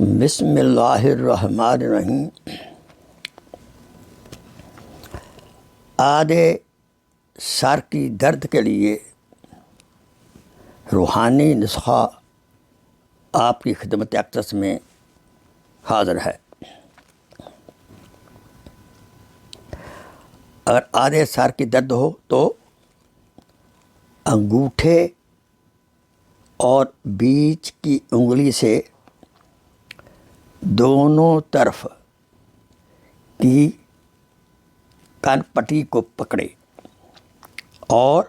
بسم اللہ الرحمن الرحیم۔ آدھے سر کی درد کے لیے روحانی نسخہ آپ کی خدمت اقدس میں حاضر ہے۔ اگر آدھے سر کی درد ہو تو انگوٹھے اور بیچ کی انگلی سے دونوں طرف کی کان پٹی کو پکڑے اور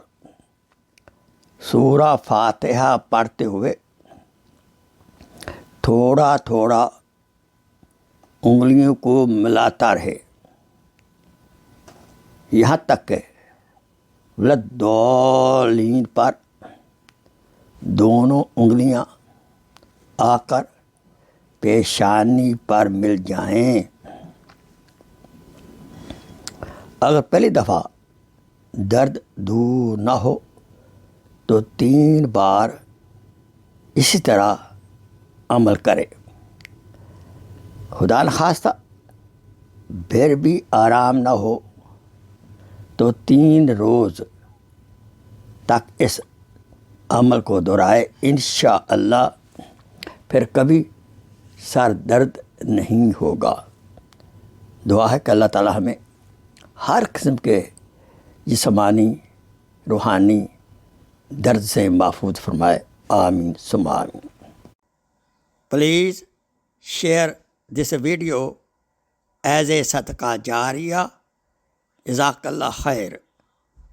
سورہ فاتحہ پڑھتے ہوئے تھوڑا تھوڑا انگلیوں کو ملاتا رہے یہاں تک کہ ولدالین پر دونوں انگلیاں آ کر پیشانی پر مل جائیں۔ اگر پہلی دفعہ درد دور نہ ہو تو 3 بار اسی طرح عمل کرے۔ خدا نخواستہ پھر بھی آرام نہ ہو تو 3 روز تک اس عمل کو دہرائے، انشاءاللہ پھر کبھی سر درد نہیں ہوگا۔ دعا ہے کہ اللہ تعالیٰ ہمیں ہر قسم کے جسمانی روحانی درد سے محفوظ فرمائے، آمین ثم آمین۔ Please share this video as a صدقہ جاریہ۔ جزاک اللہ خیر۔